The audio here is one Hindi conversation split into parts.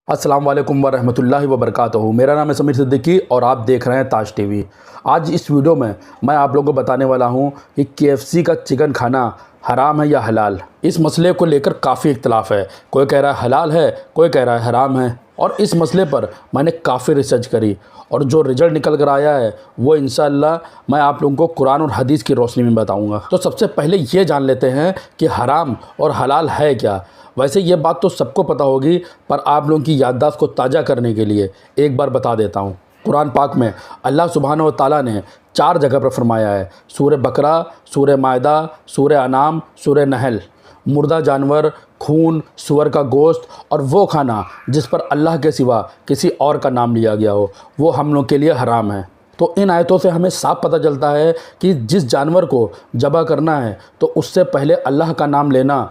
अस्सलाम वालेकुम वरहमतुल्लाहि वबरकातुहू। मेरा नाम है समीर सिद्दीकी और आप देख रहे हैं ताज टीवी। आज इस वीडियो में मैं आप लोगों को बताने वाला हूं कि केएफसी का चिकन खाना हराम है या हलाल। इस मसले को लेकर काफ़ी इख्तलाफ है, कोई कह रहा है हलाल है, कोई कह रहा है हराम है। और इस मसले पर मैंने काफ़ी रिसर्च करी और जो रिज़ल्ट निकल कर आया है वो इंशाअल्लाह मैं आप लोगों को कुरान और हदीस की रोशनी में बताऊंगा। तो सबसे पहले ये जान लेते हैं कि हराम और हलाल है क्या। वैसे ये बात तो सबको पता होगी, पर आप लोगों की याददाश्त को ताज़ा करने के लिए एक बार बता देता हूँ। कुरान पाक में अल्लाह सुब्हानहू व तआला ने 4 जगह पर फरमाया है, सूरह बकरा, सूरह मायदा, सूरह अनाम, सूरह नहल। मुर्दा जानवर, खून, सूअर का गोश्त और वो खाना जिस पर अल्लाह के सिवा किसी और का नाम लिया गया हो, वो हम लोग के लिए हराम है। तो इन आयतों से हमें साफ पता चलता है कि जिस जानवर को ज़बह करना है तो उससे पहले अल्लाह का नाम लेना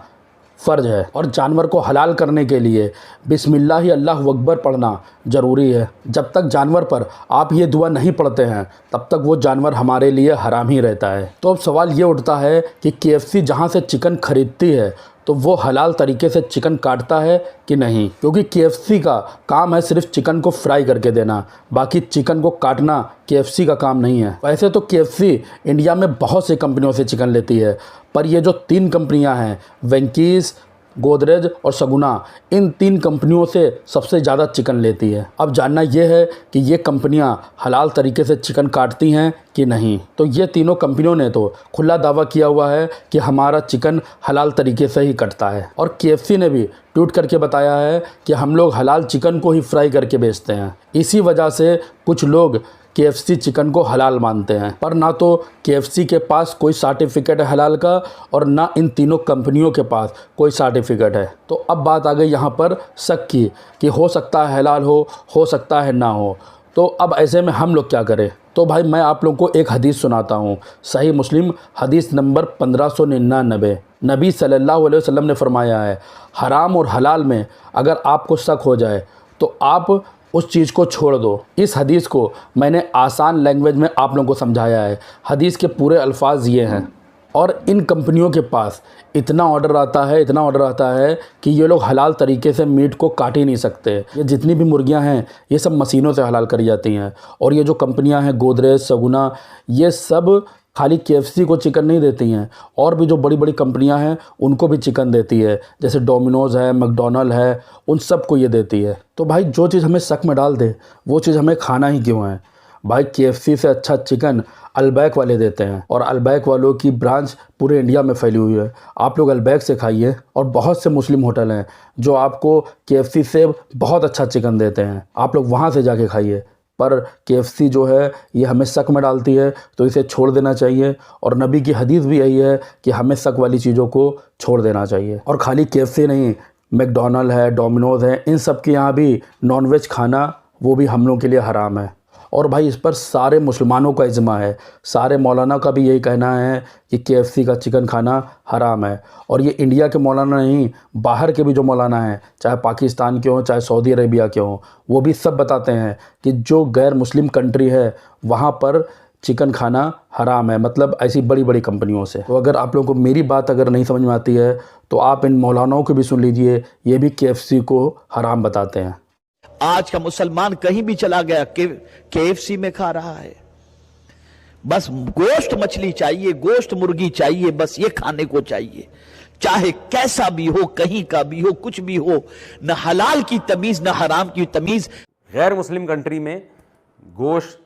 फ़र्ज है, और जानवर को हलाल करने के लिए बिस्मिल्लाह अल्लाहु अकबर पढ़ना ज़रूरी है। जब तक जानवर पर आप ये दुआ नहीं पढ़ते हैं तब तक वो जानवर हमारे लिए हराम ही रहता है। तो अब सवाल ये उठता है कि केएफसी जहाँ से चिकन खरीदती है तो वो हलाल तरीके से चिकन काटता है कि नहीं, क्योंकि केएफसी का काम है सिर्फ चिकन को फ्राई करके देना, बाकी चिकन को काटना केएफसी का काम नहीं है। वैसे तो केएफसी इंडिया में बहुत सी कंपनियों से चिकन लेती है, पर ये जो 3 कंपनियां हैं, वेंकीज़, गोदरेज और सगुना, इन 3 कंपनियों से सबसे ज़्यादा चिकन लेती है। अब जानना यह है कि ये कंपनियां हलाल तरीके से चिकन काटती हैं कि नहीं। तो ये तीनों कंपनियों ने तो खुला दावा किया हुआ है कि हमारा चिकन हलाल तरीके से ही कटता है, और केएफसी ने भी ट्वीट करके बताया है कि हम लोग हलाल चिकन को ही फ्राई करके बेचते हैं। इसी वजह से कुछ लोग केएफसी चिकन को हलाल मानते हैं, पर ना तो केएफसी के पास कोई सर्टिफिकेट है हलाल का और ना इन तीनों कंपनियों के पास कोई सर्टिफिकेट है। तो अब बात आ गई यहाँ पर शक की कि हो सकता है हलाल हो सकता है ना हो। तो अब ऐसे में हम लोग क्या करें? तो भाई मैं आप लोगों को एक हदीस सुनाता हूँ। सही मुस्लिम हदीस नंबर 1599। नबी सल्लल्लाहु अलैहि वसल्लम ने फरमाया है, हराम और हलाल में अगर आपको शक हो जाए तो आप उस चीज़ को छोड़ दो। इस हदीस को मैंने आसान लैंग्वेज में आप लोगों को समझाया है। हदीस के पूरे अल्फाज ये हैं, और इन कंपनियों के पास इतना ऑर्डर आता है कि ये लोग हलाल तरीके से मीट को काट ही नहीं सकते। ये जितनी भी मुर्गियां हैं ये सब मशीनों से हलाल करी जाती हैं, और ये जो कंपनियां हैं गोदरेज, सगुना, ये सब खाली केएफसी को चिकन नहीं देती हैं, और भी जो बड़ी बड़ी कंपनियां हैं उनको भी चिकन देती है, जैसे डोमिनोज़ है, मैकडॉनल्ड है, उन सब को ये देती है। तो भाई जो चीज़ हमें शक में डाल दे वो चीज़ हमें खाना ही क्यों है? भाई केएफसी से अच्छा चिकन अलबैक वाले देते हैं, और अलबैक वालों की ब्रांच पूरे इंडिया में फैली हुई है। आप लोग अलबैक से खाइए, और बहुत से मुस्लिम होटल हैं जो आपको केएफसी से बहुत अच्छा चिकन देते हैं, आप लोग वहाँ से जाके खाइए। पर केएफसी जो है ये हमें शक में डालती है, तो इसे छोड़ देना चाहिए। और नबी की हदीस भी यही है कि हमें शक वाली चीज़ों को छोड़ देना चाहिए। और खाली केएफसी नहीं, मैकडॉनल्ड है, डोमिनोज़ है, इन सब के यहाँ भी नॉनवेज खाना वो भी हम लोगों के लिए हराम है। और भाई इस पर सारे मुसलमानों का इज्मा है, सारे मौलाना का भी यही कहना है कि केएफसी का चिकन खाना हराम है। और ये इंडिया के मौलाना नहीं, बाहर के भी जो मौलाना हैं, चाहे पाकिस्तान के हों चाहे सऊदी अरेबिया के हों, वो भी सब बताते हैं कि जो गैर मुस्लिम कंट्री है वहाँ पर चिकन खाना हराम है, मतलब ऐसी बड़ी बड़ी कंपनियों से। तो अगर आप लोगों को मेरी बात अगर नहीं समझ में आती है तो आप इन मौलानाओं को भी सुन लीजिए, ये भी केएफसी को हराम बताते हैं। आज का मुसलमान कहीं भी चला गया केएफसी में खा रहा है। बस गोश्त मछली चाहिए, गोश्त मुर्गी चाहिए, बस ये खाने को चाहिए, चाहे कैसा भी हो, कहीं का भी हो, कुछ भी हो। न हलाल की तमीज न हराम की तमीज। गैर मुस्लिम कंट्री में गोश्त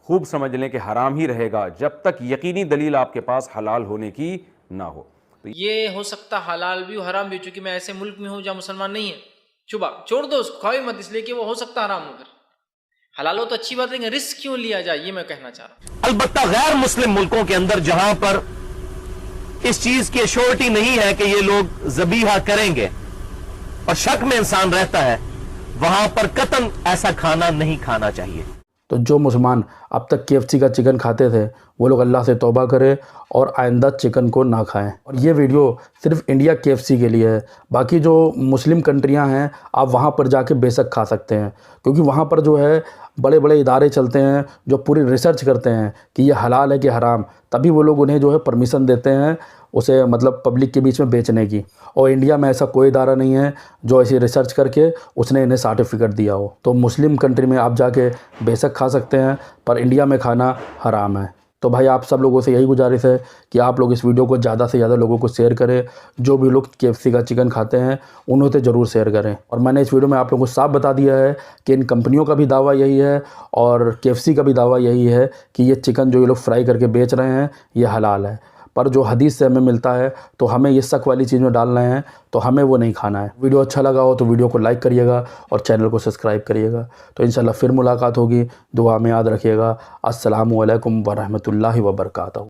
खूब समझ लें कि हराम ही रहेगा जब तक यकीनी दलील आपके पास हलाल होने की ना हो। तो ये हो सकता हलाल भी हराम भी, चूंकि मैं ऐसे मुल्क में हूं जहां मुसलमान नहीं है, चुबा छोड़ दो उसको, खाओ मत, इसलिए कि वो हो सकता हराम हो। फिर हलाल हो तो अच्छी बात, लेकिन रिस्क क्यों लिया जाए, ये मैं कहना चाह रहा हूं। अलबत्ता गैर मुस्लिम मुल्कों के अंदर जहां पर इस चीज की एश्योरिटी नहीं है कि ये लोग ज़बीहा करेंगे और शक में इंसान रहता है, वहां पर कतन ऐसा खाना नहीं खाना चाहिए। तो जो मुसलमान अब तक केएफसी का चिकन खाते थे वो लोग अल्लाह से तौबा करें और आइंदा चिकन को ना खाएं। और ये वीडियो सिर्फ इंडिया केएफसी के लिए है, बाकी जो मुस्लिम कंट्रियां हैं आप वहां पर जाके बेशक खा सकते हैं, क्योंकि वहां पर जो है बड़े बड़े इदारे चलते हैं जो पूरी रिसर्च करते हैं कि ये हलाल है कि हराम, तभी वो लोग उन्हें जो है परमिशन देते हैं उसे मतलब पब्लिक के बीच में बेचने की। और इंडिया में ऐसा कोई इदारा नहीं है जो ऐसी रिसर्च करके उसने इन्हें सर्टिफिकेट दिया हो। तो मुस्लिम कंट्री में आप जाके बेशक खा सकते हैं, पर इंडिया में खाना हराम है। तो भाई आप सब लोगों से यही गुजारिश है कि आप लोग इस वीडियो को ज़्यादा से ज़्यादा लोगों को शेयर करें। जो भी लोग KFC का चिकन खाते हैं उन्हें तो ज़रूर शेयर करें। और मैंने इस वीडियो में आप लोगों को साफ बता दिया है कि इन कंपनियों का भी दावा यही है और KFC का भी दावा यही है कि ये चिकन जो ये लोग फ्राई करके बेच रहे हैं ये हलाल है। पर जो हदीस से हमें मिलता है तो हमें ये शक वाली चीज़ में डालना है, तो हमें वो नहीं खाना है। वीडियो अच्छा लगा हो तो वीडियो को लाइक करिएगा और चैनल को सब्सक्राइब करिएगा। तो इंशाल्लाह फिर मुलाकात होगी। दुआ में याद रखिएगा। अस्सलामु अलैकुम वरहमतुल्लाहि वबरकातुहू।